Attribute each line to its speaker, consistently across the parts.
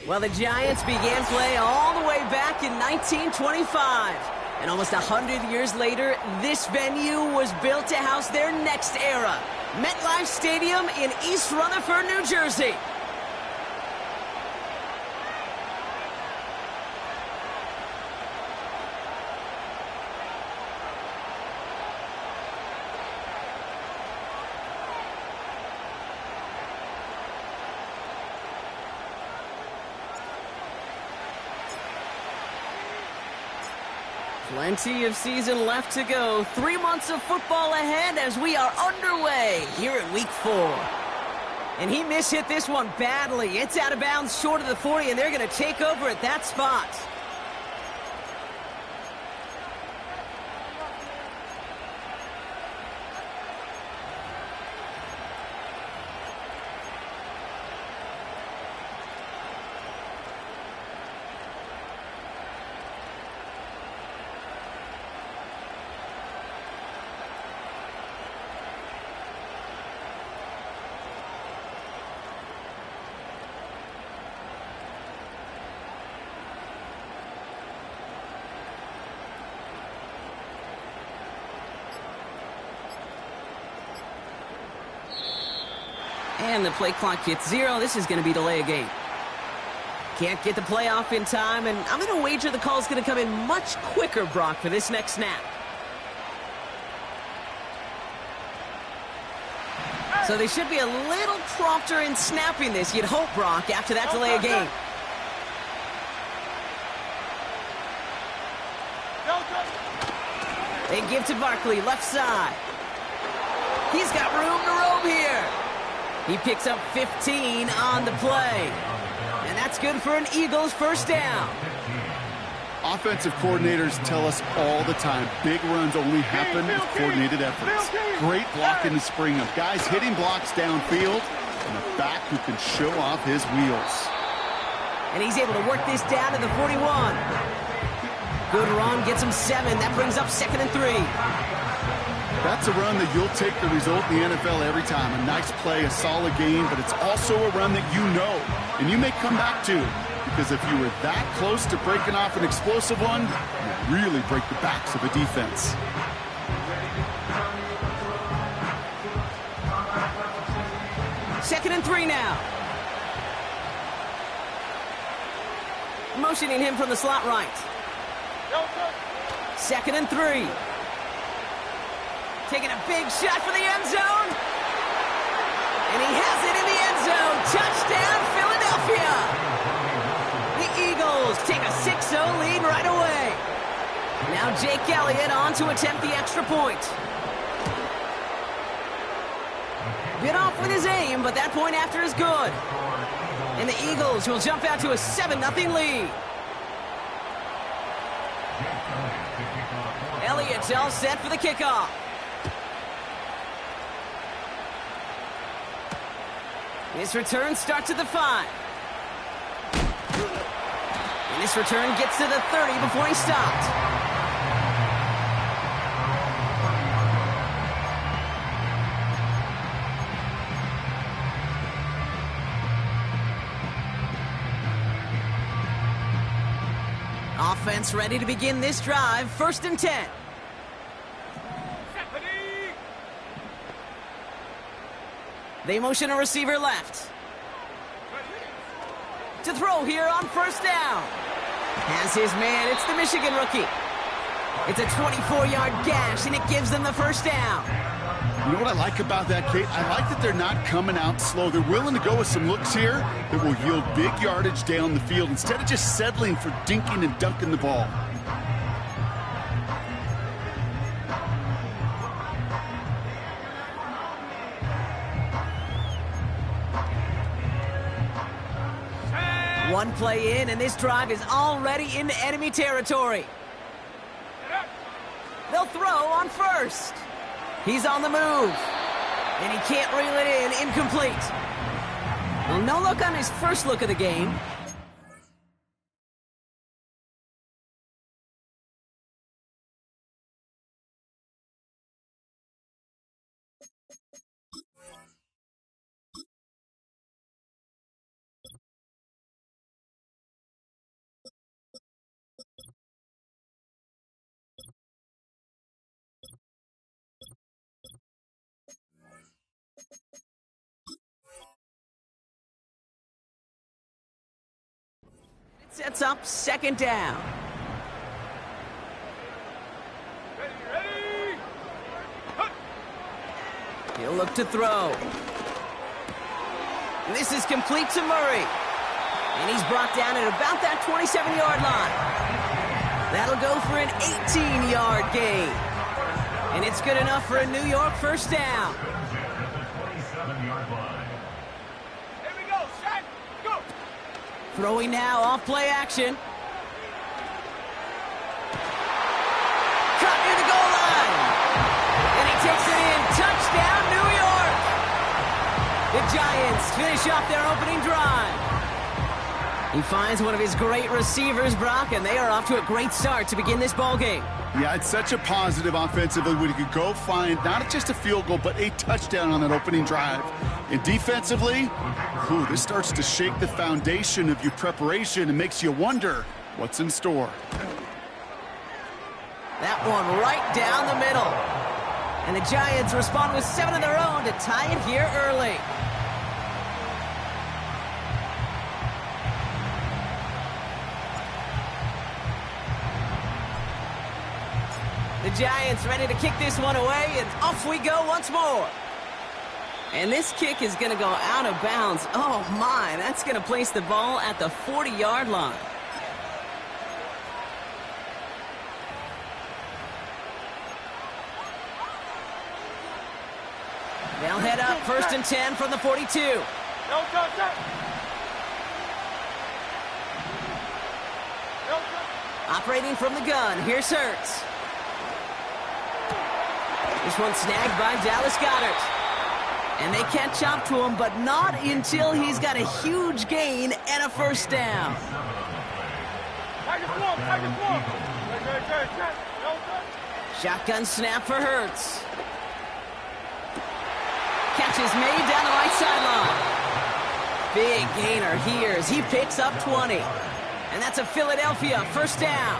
Speaker 1: Well, the Giants began play all the way back in 1925. And almost 100 years later, this venue was built to house their next era. MetLife Stadium in East Rutherford, New Jersey. Plenty of season left to go. 3 months of football ahead as we are underway here at Week 4. And he mishit this one badly. It's out of bounds short of the 40, and they're going to take over at that spot. And the play clock hits 0. This is going to be delay a game. Can't get the play off in time, and I'm going to wager the call is going to come in much quicker, Brock, for this next snap. So they should be a little prompter in snapping this, you'd hope, Brock, after that delay a game. They give to Barkley, left side. He's got room to roam here. He picks up 15 on the play. And that's good for an Eagles first down.
Speaker 2: Offensive coordinators tell us all the time, big runs only happen with coordinated efforts. Great blocking to spring up. Guys hitting blocks downfield, and a back who can show off his wheels.
Speaker 1: And he's able to work this down to the 41. Good run, gets him 7. That brings up 2nd and 3.
Speaker 2: That's a run that you'll take the result in the NFL every time. A nice play, a solid game, but it's also a run that you know, and you may come back to. Because if you were that close to breaking off an explosive one, you really break the backs of a defense.
Speaker 1: Second and 3 now. Motioning him from the slot right. 2nd and 3. Taking a big shot for the end zone. And he has it in the end zone. Touchdown, Philadelphia. The Eagles take a 6-0 lead right away. Now Jake Elliott on to attempt the extra point. Bit off with his aim, but that point after is good. And the Eagles will jump out to a 7-0 lead. Elliott's all set for the kickoff. His return starts at the 5. And this return gets to the 30 before he stopped. Offense ready to begin this drive. 1st and 10. They motion a receiver left. To throw here on 1st down. Has his man. It's the Michigan rookie. It's a 24-yard gash, and it gives them the 1st down.
Speaker 2: You know what I like about that, Kate? I like that they're not coming out slow. They're willing to go with some looks here that will yield big yardage down the field instead of just settling for dinking and dunking the ball.
Speaker 1: One play in, and this drive is already into enemy territory. They'll throw on 1st. He's on the move. And he can't reel it in. Incomplete. Well, no look on his first look of the game. Sets up second down. He'll look to throw. This is complete to Murray. And he's brought down at about that 27-yard line. That'll go for an 18-yard gain. And it's good enough for a New York first down.
Speaker 3: Here we go, set, go.
Speaker 1: Throwing now off play action. Caught near the goal line. And he takes it in. Touchdown, New York. The Giants finish off their opening drive. He finds one of his great receivers, Brock, and they are off to a great start to begin this ballgame.
Speaker 2: Yeah, it's such a positive offensively when you could go find not just a field goal, but a touchdown on that opening drive. And defensively, this starts to shake the foundation of your preparation and makes you wonder what's in store.
Speaker 1: That one right down the middle. And the Giants respond with 7 of their own to tie it here early. The Giants ready to kick this one away, and off we go once more. And this kick is going to go out of bounds. Oh, my, that's going to place the ball at the 40-yard line. They'll head up 1st and 10 from the 42.
Speaker 3: No touch.
Speaker 1: Operating from the gun, here's Hurts. This one snagged by Dallas Goedert. And they catch up to him, but not until he's got a huge gain and a first down. Shotgun snap for Hurts. Catch is made down the right sideline. Big gainer here as he picks up 20. And that's a Philadelphia first down.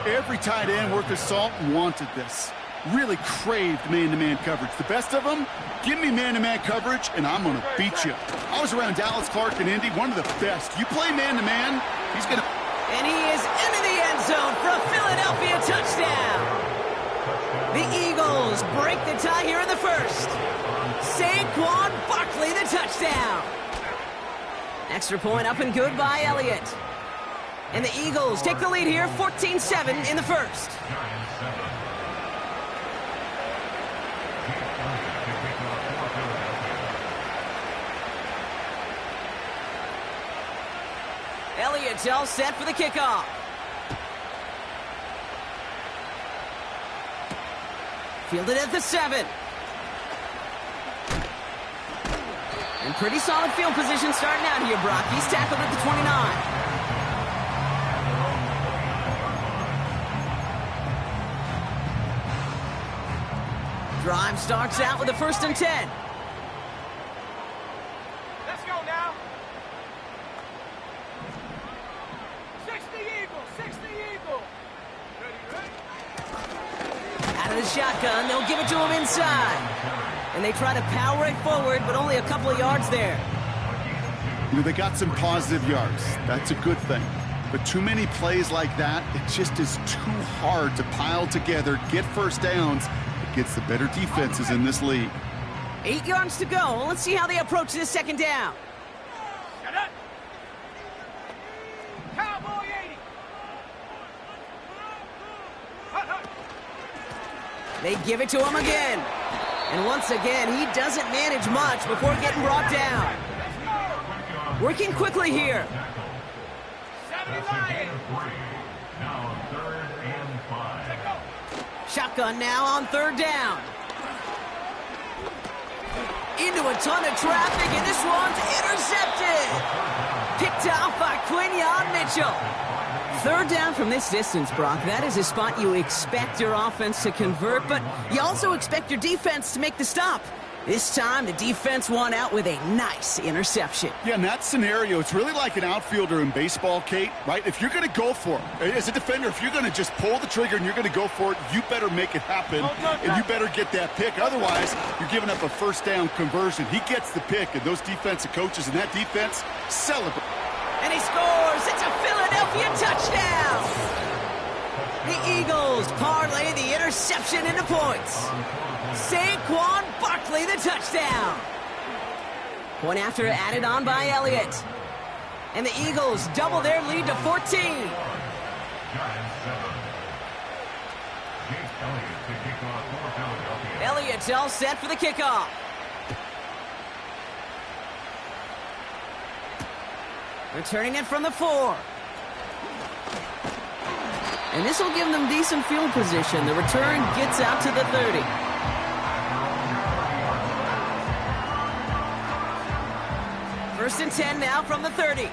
Speaker 2: Every tight end worth his salt wanted this. Really craved man-to-man coverage. The best of them, give me man-to-man coverage, and I'm going to beat you. I was around Dallas Clark and Indy, one of the best. You play man-to-man, he's going to...
Speaker 1: And he is into the end zone for a Philadelphia touchdown. The Eagles break the tie here in the first. Saquon Barkley, the touchdown. Extra point up and good by Elliott. And the Eagles take the lead here, 14-7 in the first. Elliott's all set for the kickoff. Fielded at the 7. And pretty solid field position starting out here, Brock. He's tackled at the 29. Drive starts out with a 1st and 10.
Speaker 3: Let's go now. 60 Eagle, 60 Eagle. Ready.
Speaker 1: Out of the shotgun, they'll give it to him inside. And they try to power it forward, but only a couple of yards there.
Speaker 2: You know, they got some positive yards. That's a good thing. But too many plays like that, it just is too hard to pile together, get first downs against the better defenses in this league.
Speaker 1: 8 yards to go. Let's see how they approach this second down.
Speaker 3: Get it. Cowboy 80.
Speaker 1: They give it to him again. And once again, he doesn't manage much before getting brought down. Working quickly here.
Speaker 3: 70 Lions.
Speaker 4: Now 3rd and 5.
Speaker 1: Shotgun now on 3rd down. Into a ton of traffic, and this one's intercepted. Picked off by Quinyon Mitchell. 3rd down from this distance, Brock. That is a spot you expect your offense to convert, but you also expect your defense to make the stop. This time, the defense won out with a nice interception.
Speaker 2: Yeah, in that scenario, it's really like an outfielder in baseball, Kate, right? If you're going to go for it, as a defender, if you're going to just pull the trigger and you're going to go for it, you better make it happen, and you better get that pick. Otherwise, you're giving up a first down conversion. He gets the pick, and those defensive coaches and that defense celebrate.
Speaker 1: And he scores. It's a Philadelphia touchdown! The Eagles parlay the interception into points. Saquon Barkley the touchdown. Point after added on by Elliott. And the Eagles double their lead to 14.
Speaker 4: Giants 7. Jake Elliott to kick off for Philadelphia.
Speaker 1: Elliott's all set for the kickoff. Returning it from the 4. And this will give them decent field position. The return gets out to the 30. First and 10 now from the 30.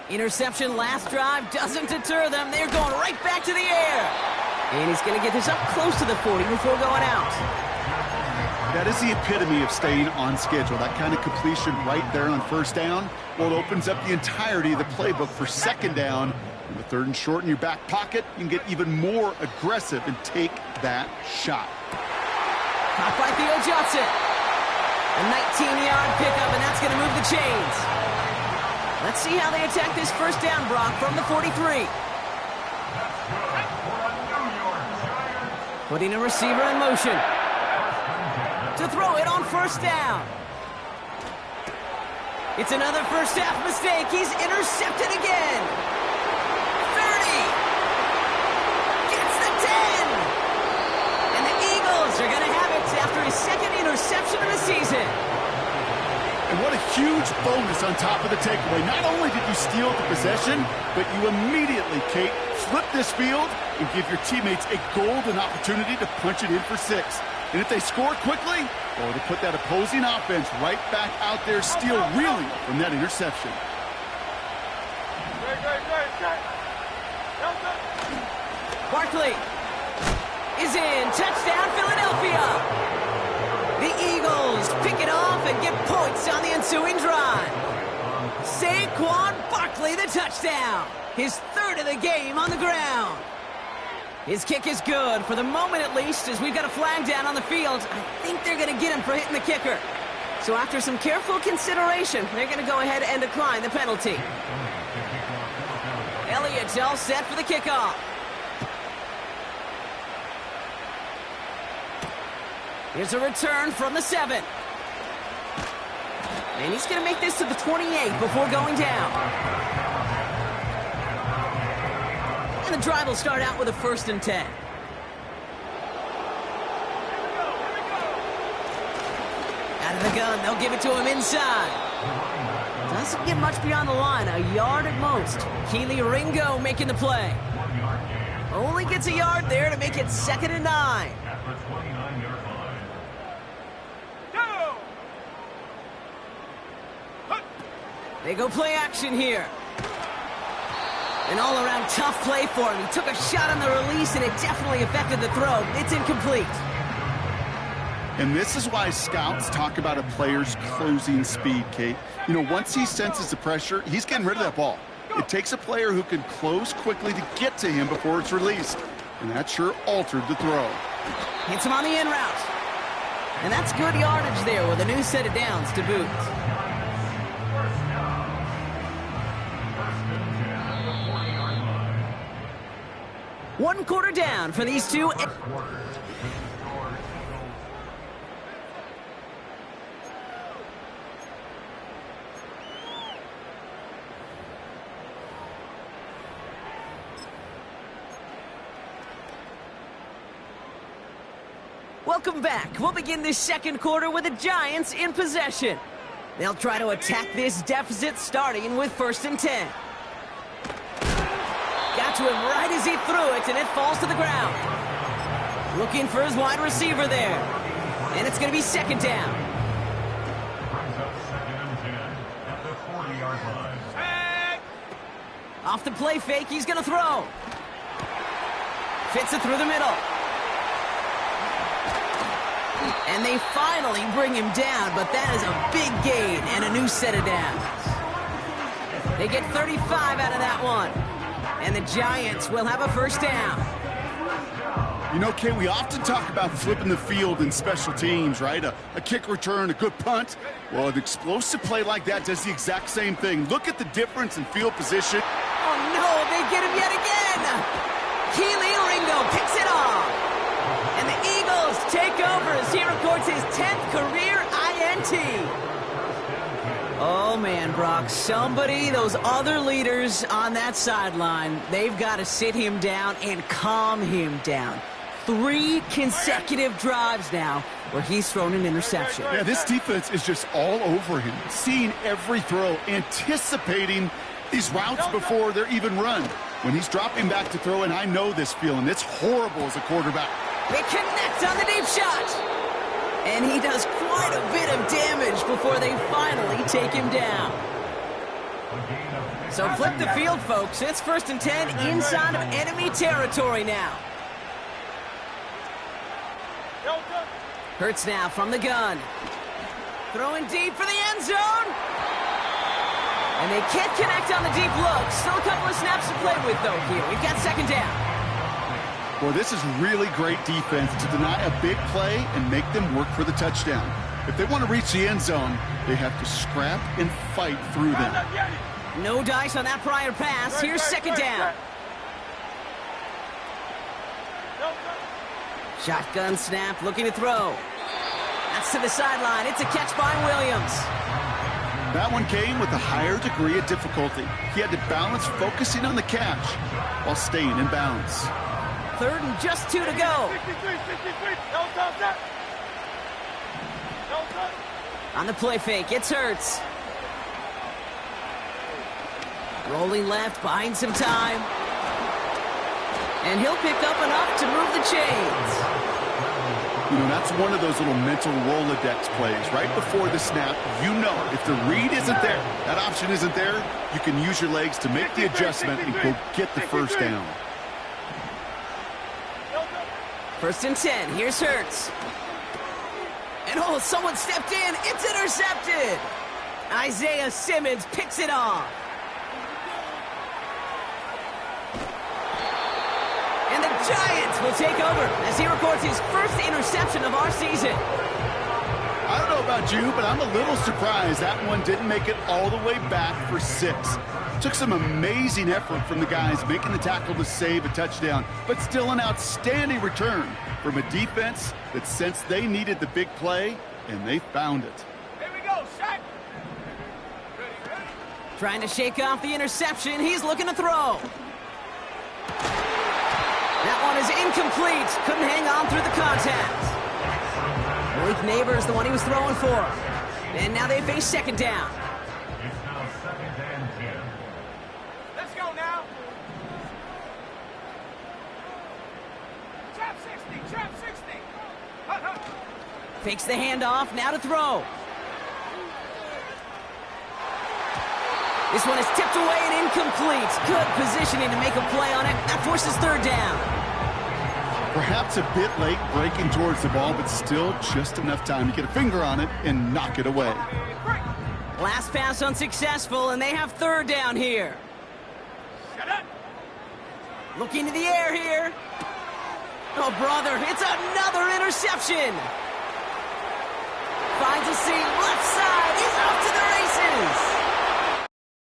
Speaker 1: Interception last drive doesn't deter them. They're going right back to the air. And he's going to get this up close to the 40 before going out.
Speaker 2: That is the epitome of staying on schedule. That kind of completion right there on first down. Well, it opens up the entirety of the playbook for second down. In the third and short in your back pocket, you can get even more aggressive and take that shot.
Speaker 1: Caught by Theo Johnson. A 19-yard pickup, and that's going to move the chains. Let's see how they attack this first down, Brock, from the 43. Putting a receiver in motion. To throw it on first down. It's another first half mistake. He's intercepted again. 30. Gets the 10. And the Eagles are going to have it after his second interception of the season.
Speaker 2: And what a huge bonus on top of the takeaway. Not only did you steal the possession, but you immediately, Kate, flip this field and give your teammates a golden opportunity to punch it in for 6. And if they score quickly, or to put that opposing offense right back out there, steal really from that interception.
Speaker 1: Barkley is in. Touchdown, Philadelphia. The Eagles pick it off and get points on the ensuing drive. Saquon Barkley, the touchdown. His third of the game on the ground. His kick is good, for the moment at least, as we've got a flag down on the field. I think they're going to get him for hitting the kicker. So after some careful consideration, they're going to go ahead and decline the penalty. Elliott's all set for the kickoff. Here's a return from the 7. And he's going to make this to the 28 before going down. And the drive will start out with a first and 10. Out of the gun, they'll give it to him inside. Doesn't get much beyond the line, a yard at most. Keely Ringo making the play. Only gets a yard there to make it 2nd and 9. They go play action here. An all-around tough play for him. He took a shot on the release, and it definitely affected the throw. It's incomplete.
Speaker 2: And this is why scouts talk about a player's closing speed, Kate. You know, once he senses the pressure, he's getting rid of that ball. It takes a player who can close quickly to get to him before it's released. And that sure altered the throw.
Speaker 1: Hits him on the in route. And that's good yardage there with a new set of downs to boot. One quarter down for these two. Welcome back. We'll begin this second quarter with the Giants in possession. They'll try to attack this deficit starting with 1st and 10. Got to him right as he threw it, and it falls to the ground. Looking for his wide receiver there. And it's going to be 2nd down.
Speaker 4: Brings up 2nd and 10 at the 40-yard line.
Speaker 1: Off the play fake, he's going to throw. Fits it through the middle. And they finally bring him down, but that is a big gain and a new set of downs. They get 35 out of that one. And the Giants will have a 1st down.
Speaker 2: You know, Kay, we often talk about flipping the field in special teams, right? A kick return, a good punt. Well, an explosive play like that does the exact same thing. Look at the difference in field position.
Speaker 1: Oh, no, they get him yet again. Kelee Ringo picks it off. And the Eagles take over as he records his 10th career INT. Oh, man, Brock, those other leaders on that sideline, they've got to sit him down and calm him down. 3 consecutive drives now where he's thrown an interception.
Speaker 2: Yeah, this defense is just all over him, seeing every throw, anticipating these routes before they're even run. When he's dropping back to throw, and I know this feeling, it's horrible as a quarterback.
Speaker 1: They connect on the deep shot. And he does quite a bit of damage before they finally take him down. So flip the field, folks. It's 1st and 10 inside of enemy territory now. Hurts now from the gun. Throwing deep for the end zone. And they can't connect on the deep look. Still a couple of snaps to play with, though, here. We've got 2nd down.
Speaker 2: Well, this is really great defense to deny a big play and make them work for the touchdown. If they want to reach the end zone, they have to scrap and fight through them.
Speaker 1: No dice on that prior pass. Here's 2nd down. Shotgun snap, looking to throw. That's to the sideline. It's a catch by Williams.
Speaker 2: That one came with a higher degree of difficulty. He had to balance focusing on the catch while staying in bounds.
Speaker 1: 3rd and just 2 to go. On the play fake, it's Hurts. Rolling left, buying some time. And he'll pick up enough to move the chains.
Speaker 2: You know, that's one of those little mental Rolodex plays. Right before the snap, you know if the read isn't there, that option isn't there, you can use your legs to make the adjustment and go get the 1st down.
Speaker 1: 1st and 10, here's Hurts. And oh, someone stepped in, it's intercepted! Isaiah Simmons picks it off. And the Giants will take over as he records his 1st interception of our season.
Speaker 2: I don't know about you, but I'm a little surprised that one didn't make it all the way back for 6. Took some amazing effort from the guys making the tackle to save a touchdown, but still an outstanding return from a defense that sensed they needed the big play, and they found it.
Speaker 3: Here we go, sack. Ready.
Speaker 1: Trying to shake off the interception. He's looking to throw. That one is incomplete. Couldn't hang on through the contact. Malik Neighbors, the one he was throwing for. And now they face 2nd down.
Speaker 4: It's now 2nd and 10.
Speaker 3: Let's go now. Trap 60. Hut.
Speaker 1: Fakes the handoff, now to throw. This one is tipped away and incomplete. Good positioning to make a play on it. That forces 3rd down.
Speaker 2: Perhaps a bit late breaking towards the ball, but still just enough time to get a finger on it and knock it away.
Speaker 1: Last pass unsuccessful, and they have 3rd down here.
Speaker 3: Shut up.
Speaker 1: Looking to the air here. Oh, brother, it's another interception. Finds a seam, left